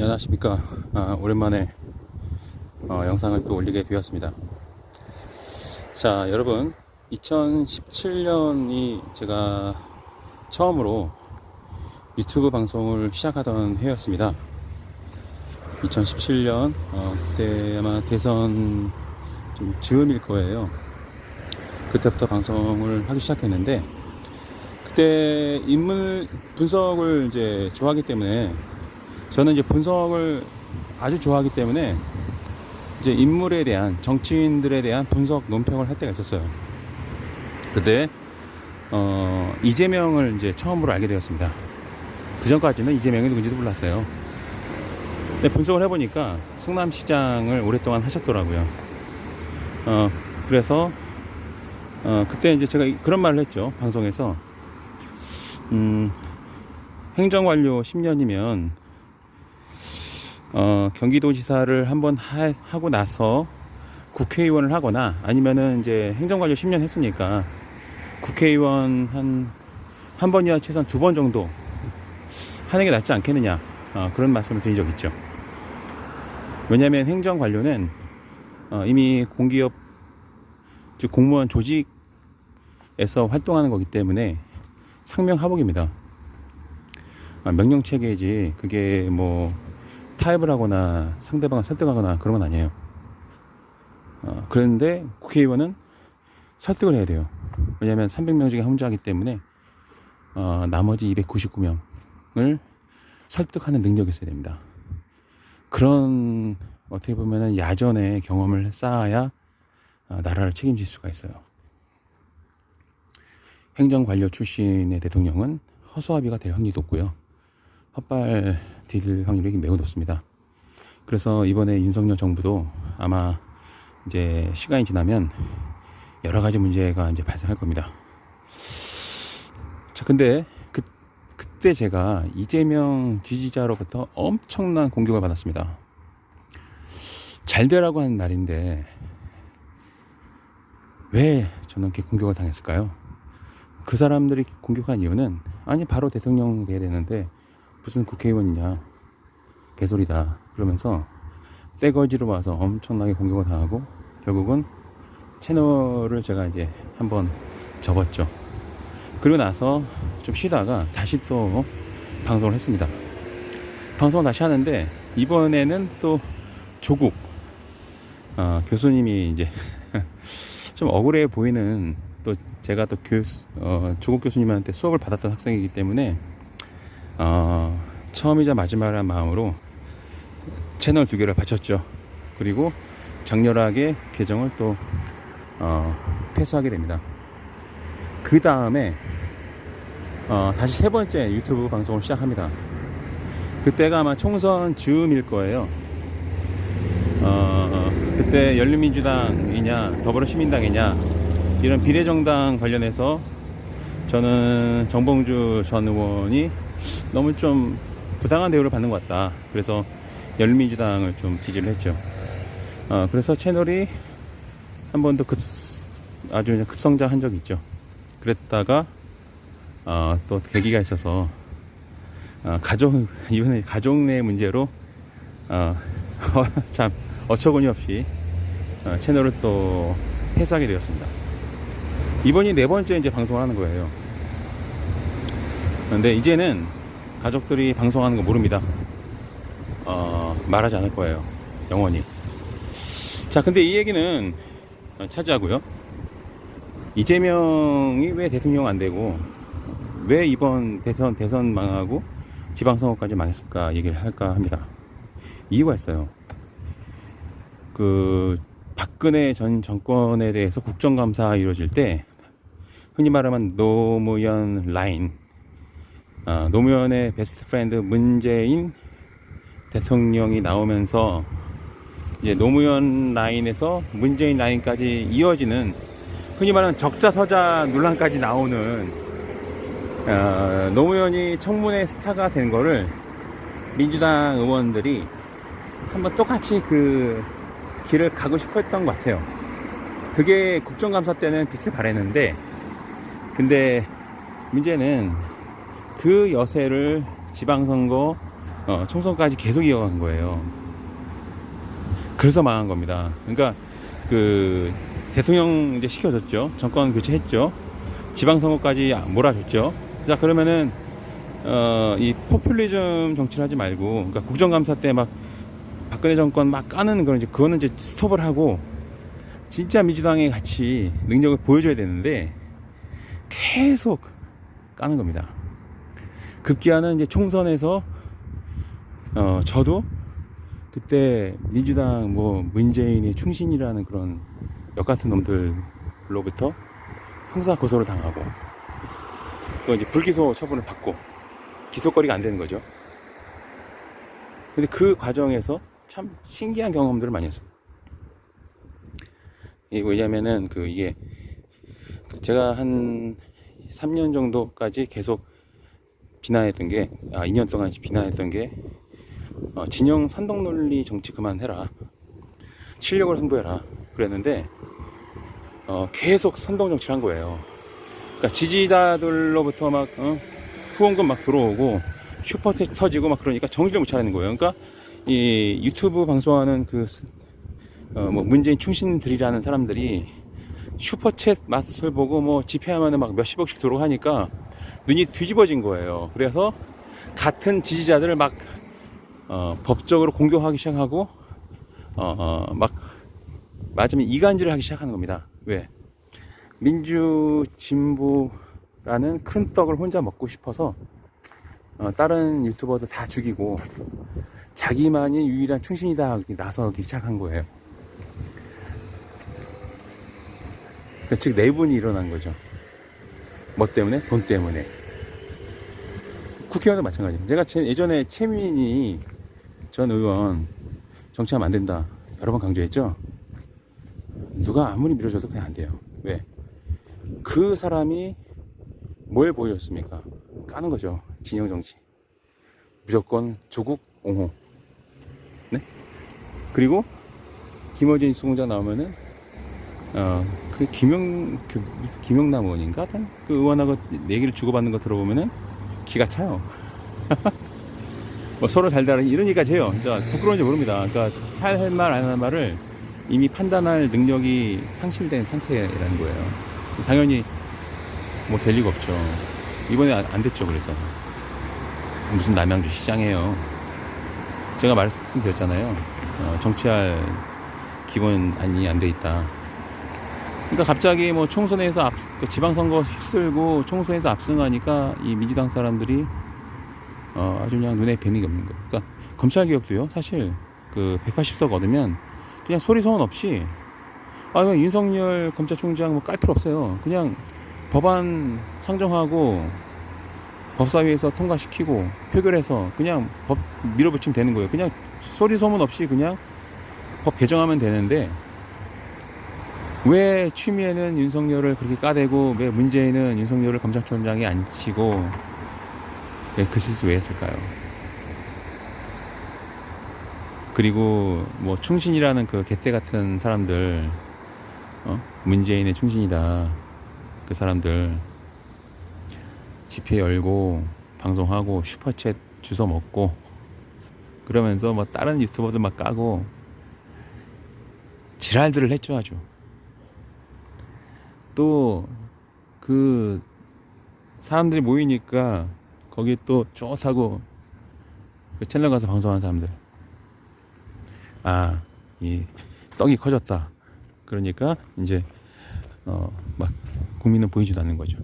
안녕하십니까. 오랜만에 영상을 또 올리게 되었습니다. 자, 여러분, 2017년이 제가 처음으로 유튜브 방송을 시작하던 해였습니다. 2017년 그때 아마 대선 좀 즈음일 거예요. 그때부터 방송을 하기 시작했는데, 그때 인물 분석을 이제 좋아하기 때문에, 저는 이제 분석을 아주 좋아하기 때문에 이제 인물에 대한, 정치인들에 대한 분석 논평을 할 때가 있었어요. 그때 이재명을 이제 처음으로 알게 되었습니다. 그 전까지는 이재명이 누군지도 몰랐어요. 근데 분석을 해보니까 성남시장을 오랫동안 하셨더라고요. 그래서 그때 이제 제가 그런 말을 했죠, 방송에서. 행정관료 10년이면 경기도지사를 한번 하고 나서 국회의원을 하거나, 아니면은 이제 행정관료 10년 했으니까 국회의원 한 번이나 최소한 2번 정도 하는 게 낫지 않겠느냐, 그런 말씀을 드린 적 있죠. 왜냐하면 행정관료는 이미 공기업, 즉 공무원 조직에서 활동하는 거기 때문에 상명하복입니다. 명령체계지, 그게 뭐 타협을 하거나 상대방을 설득하거나 그런 건 아니에요. 그런데 국회의원은 설득을 해야 돼요. 왜냐하면 300명 중에 혼자하기 때문에 나머지 299명을 설득하는 능력이 있어야 됩니다. 그런, 어떻게 보면 야전의 경험을 쌓아야 나라를 책임질 수가 있어요. 행정관료 출신의 대통령은 허수아비가 될 확률이 높고요, 헛발딜 확률이 매우 높습니다. 그래서 이번에 윤석열 정부도 아마 이제 시간이 지나면 여러 가지 문제가 이제 발생할 겁니다. 자, 근데 그때 제가 이재명 지지자로부터 엄청난 공격을 받았습니다. 잘 되라고 하는 말인데 왜 저는 이렇게 공격을 당했을까요? 그 사람들이 공격한 이유는, 아니 바로 대통령 돼야 되는데 무슨 국회의원이냐, 개소리다, 그러면서 떼거지로 와서 엄청나게 공격을 당하고, 결국은 채널을 제가 이제 한번 접었죠. 그리고 나서 좀 쉬다가 다시 또 방송을 했습니다. 방송을 다시 하는데, 이번에는 또 조국 교수님이 이제 좀 억울해 보이는, 또 제가 또 조국 교수님한테 수업을 받았던 학생이기 때문에 처음이자 마지막이라는 마음으로 채널 2개를 바쳤죠. 그리고 장렬하게 계정을 또 폐쇄하게 됩니다. 그 다음에 다시 3번째 유튜브 방송을 시작합니다. 그때가 아마 총선 즈음일 거예요. 그때 열린민주당이냐 더불어시민당이냐 이런 비례정당 관련해서 저는 정봉주 전 의원이 너무 좀 부당한 대우를 받는 것 같다. 그래서 열린민주당을 좀 지지를 했죠. 그래서 채널이 한 번도 아주 급성장한 적이 있죠. 그랬다가 또 계기가 있어서 이번에 가족 내 문제로 참 어처구니 없이 채널을 또 폐쇄하게 되었습니다. 이번이 4번째 이제 방송을 하는 거예요. 근데 이제는 가족들이 방송하는 거 모릅니다. 말하지 않을 거예요, 영원히. 자, 근데 이 얘기는 차지하고요. 이재명이 왜 대통령 안 되고 왜 이번 대선 망하고 지방선거까지 망했을까 얘기를 할까 합니다. 이유가 있어요. 박근혜 전 정권에 대해서 국정감사 이루어질 때 흔히 말하면 노무현 라인, 노무현의 베스트 프렌드 문재인 대통령이 나오면서 이제 노무현 라인에서 문재인 라인까지 이어지는, 흔히 말하는 적자서자 논란까지 나오는 노무현이 청문회 스타가 된 거를 민주당 의원들이 한번 똑같이 그 길을 가고 싶어 했던 것 같아요. 그게 국정감사 때는 빛을 발했는데, 근데 문제는 그 여세를 지방선거 총선까지 계속 이어간 거예요. 그래서 망한 겁니다. 그러니까 그 대통령 이제 시켜줬죠. 정권 교체했죠. 지방선거까지 몰아줬죠. 자, 그러면은 이 포퓰리즘 정치를 하지 말고, 그러니까 국정감사 때 막 박근혜 정권 막 까는 그런, 이제 그거는 이제 스톱을 하고 진짜 민주당의 같이 능력을 보여줘야 되는데 계속 까는 겁니다. 급기야는 이제 총선에서 저도 그때 민주당 뭐 문재인이 충신이라는 그런 역같은 놈들로부터 형사 고소를 당하고 또 이제 불기소 처분을 받고 기소거리가 안 되는 거죠. 근데 그 과정에서 참 신기한 경험들을 많이 했어요. 이게 왜냐면은 이게 제가 한 3년 정도까지 계속 비난했던 게, 2년 동안 비난했던 게, 진영 선동 논리 정치 그만해라, 실력을 승부해라 그랬는데 계속 선동 정치를 한 거예요. 그러니까 지지자들로부터 막 후원금 막 들어오고 슈퍼챗 터지고 막 그러니까 정신을 못 차리는 거예요. 그러니까 이 유튜브 방송하는 뭐 문재인 충신들이라는 사람들이 슈퍼챗 맛을 보고 뭐 집회하면은 막 몇십억씩 들어오고 하니까 눈이 뒤집어진 거예요. 그래서 같은 지지자들을 막 법적으로 공격하기 시작하고 막 맞으면 이간질을 하기 시작하는 겁니다. 왜? 민주 진보라는 큰 떡을 혼자 먹고 싶어서 다른 유튜버들 다 죽이고 자기만이 유일한 충신이다 나서기 시작한 거예요. 그러니까 즉 내분이 일어난 거죠. 뭐 때문에? 돈 때문에. 국회의원도 마찬가지예요. 제가 예전에 최민희 전 의원 정치하면 안 된다 여러 번 강조했죠. 누가 아무리 밀어줘도 그냥 안 돼요. 왜? 그 사람이 뭘 보여줬습니까? 까는 거죠. 진영 정치. 무조건 조국 옹호. 네? 그리고 김어준 수공장 나오면은 김영남 의원인가? 그 의원하고 얘기를 주고받는 거 들어보면은 기가 차요. 뭐 서로 잘 달아 이런 얘기까지 해요. 진짜 부끄러운지 모릅니다. 그러니까 할 말 안 할 말을 이미 판단할 능력이 상실된 상태라는 거예요. 당연히 뭐 될 리가 없죠. 이번에 안 됐죠. 그래서 무슨 남양주 시장이에요. 제가 말씀드렸잖아요. 정치할 기본안이 안 돼 있다. 그러니까 갑자기 뭐 총선에서 지방선거 휩쓸고 총선에서 압승하니까 이 민주당 사람들이 아주 그냥 눈에 뵈는 게 없는 거예요. 그러니까 검찰개혁도요. 사실 180석 얻으면 그냥 소리 소문 없이 그냥 윤석열 검찰총장 뭐 깔 필요 없어요. 그냥 법안 상정하고 법사위에서 통과시키고 표결해서 그냥 법 밀어붙이면 되는 거예요. 그냥 소리 소문 없이 그냥 법 개정하면 되는데 왜 취미에는 윤석열을 그렇게 까대고 왜 문재인은 윤석열을 검찰총장에 앉히고 왜 그 실수 왜 했을까요? 그리고 뭐 충신이라는 그 개떼 같은 사람들, 문재인의 충신이다 그 사람들 집회 열고 방송하고 슈퍼챗 주워 먹고 그러면서 뭐 다른 유튜버들 막 까고 지랄들을 했죠. 아주 또 그 사람들이 모이니까 거기 또 쫓하고 그 채널 가서 방송하는 사람들, 이 떡이 커졌다 그러니까 이제 막 국민은 보이지도 않는 거죠.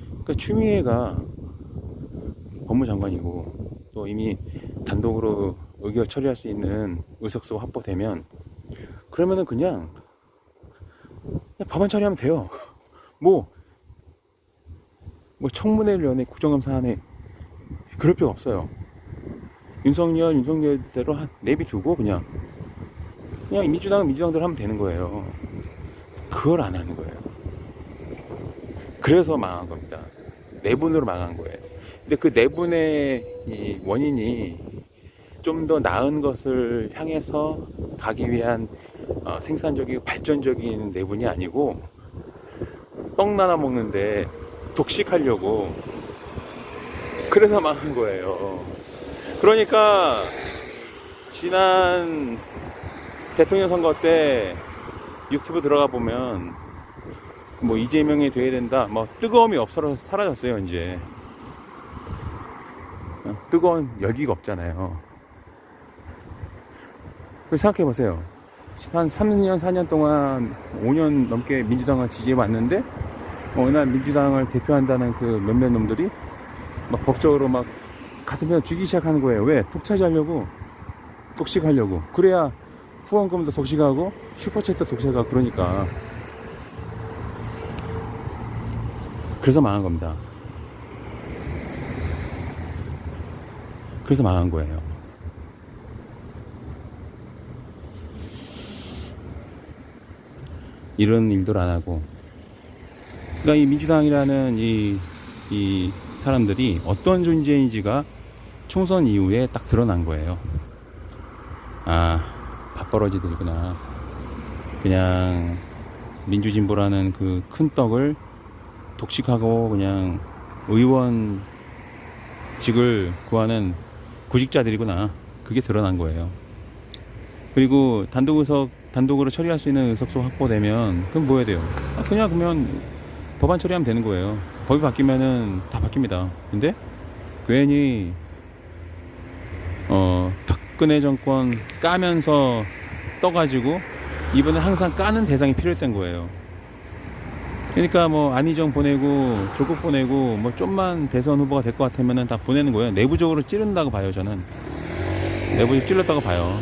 그러니까 추미애가 법무장관이고 또 이미 단독으로 의결 처리할 수 있는 의석수가 확보되면 그러면은 그냥 법안 처리하면 돼요. 뭐 청문회를 연해 국정감사안에 그럴 필요 없어요. 윤석열대로 내비두고 그냥 민주당은 민주당대로 하면 되는 거예요. 그걸 안 하는 거예요. 그래서 망한 겁니다. 내분으로 망한 거예요. 근데 그 내분의 이 원인이 좀 더 나은 것을 향해서 가기 위한 생산적이고 발전적인 내분이 아니고 떡 나눠 먹는데 독식하려고 그래서 망한 거예요. 그러니까 지난 대통령 선거 때 유튜브 들어가 보면 뭐 이재명이 돼야 된다, 뭐 뜨거움이 없어 사라졌어요. 이제 뜨거운 열기가 없잖아요. 생각해 보세요. 한 3년 4년 동안 5년 넘게 민주당을 지지해 왔는데 어느 날 민주당을 대표한다는 그 몇몇 놈들이 막 법적으로 막 가슴에 쥐기 시작하는 거예요. 왜? 독차지하려고, 독식하려고. 그래야 후원금도 독식하고 슈퍼챗도 독식하고. 그러니까 그래서 망한 겁니다. 그래서 망한 거예요. 이런 일들 안 하고. 그러니까 이 민주당이라는 이 사람들이 어떤 존재인지가 총선 이후에 딱 드러난 거예요. 아, 밥벌어지들이구나. 그냥 민주진보라는 그 큰 떡을 독식하고 그냥 의원직을 구하는 구직자들이구나. 그게 드러난 거예요. 그리고 단독으로 처리할 수 있는 의석수 확보되면 그럼 뭐 해야 돼요? 그냥 그러면 법안 처리하면 되는 거예요. 법이 바뀌면은 다 바뀝니다. 근데 괜히 박근혜 정권 까면서 떠가지고 이번에 항상 까는 대상이 필요했던 거예요. 그러니까 뭐 안희정 보내고 조국 보내고 뭐 좀만 대선 후보가 될 것 같으면은 다 보내는 거예요. 내부적으로 찌른다고 봐요. 저는 내부적으로 찔렀다고 봐요.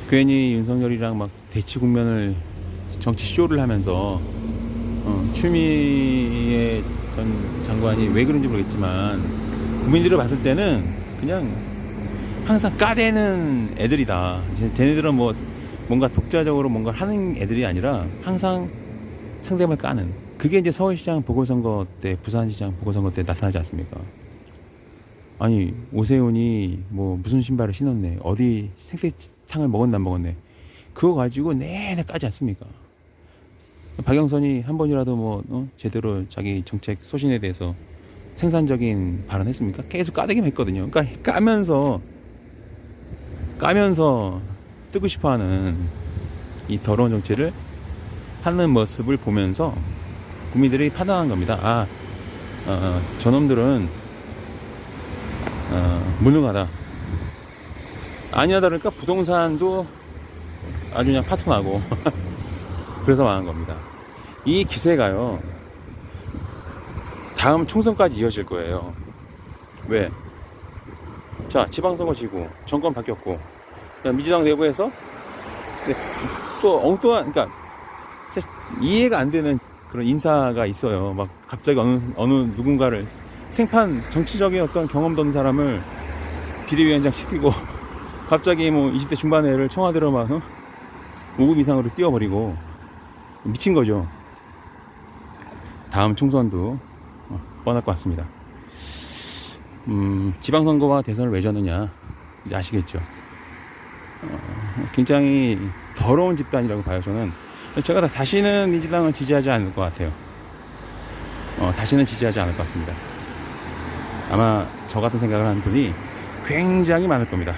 괜히 윤석열이랑 막 대치 국면을 정치 쇼를 하면서 추미애 전 장관이 왜 그런지 모르겠지만 국민들이 봤을 때는 그냥 항상 까대는 애들이다. 쟤네들은 뭐 뭔가 독자적으로 뭔가 하는 애들이 아니라 항상 상대방을 까는. 그게 이제 서울시장 보궐선거 때, 부산시장 보궐선거 때 나타나지 않습니까? 아니, 오세훈이 뭐 무슨 신발을 신었네, 어디 생태탕을 먹었나 안 먹었네, 그거 가지고 내내 까지 않습니까? 박영선이 한 번이라도 뭐 제대로 자기 정책 소신에 대해서 생산적인 발언했습니까? 계속 까대기만 했거든요. 그러니까 까면서 뜨고 싶어하는 이 더러운 정치를 하는 모습을 보면서 국민들이 판단한 겁니다. 저놈들은 무능하다. 아니야 다를까 부동산도 아주 그냥 파토나고 그래서 망한 겁니다. 이 기세가요 다음 총선까지 이어질 거예요. 왜? 자, 지방선거 지고 정권 바뀌었고 민주당 내부에서 또 엉뚱한, 그러니까 이해가 안 되는 그런 인사가 있어요. 막 갑자기 어느 누군가를 생판 정치적인 어떤 경험도 없는 사람을 비대위원장 시키고 갑자기 뭐 20대 중반 애를 청와대로 막 5급 이상으로 띄워버리고 미친 거죠. 다음 총선도 뻔할 것 같습니다. 지방선거와 대선을 왜 졌느냐 이제 아시겠죠. 굉장히 더러운 집단이라고 봐요. 저는 제가 다시는 민주당을 지지하지 않을 것 같아요. 다시는 지지하지 않을 것 같습니다. 아마 저 같은 생각을 하는 분이 굉장히 많을 겁니다.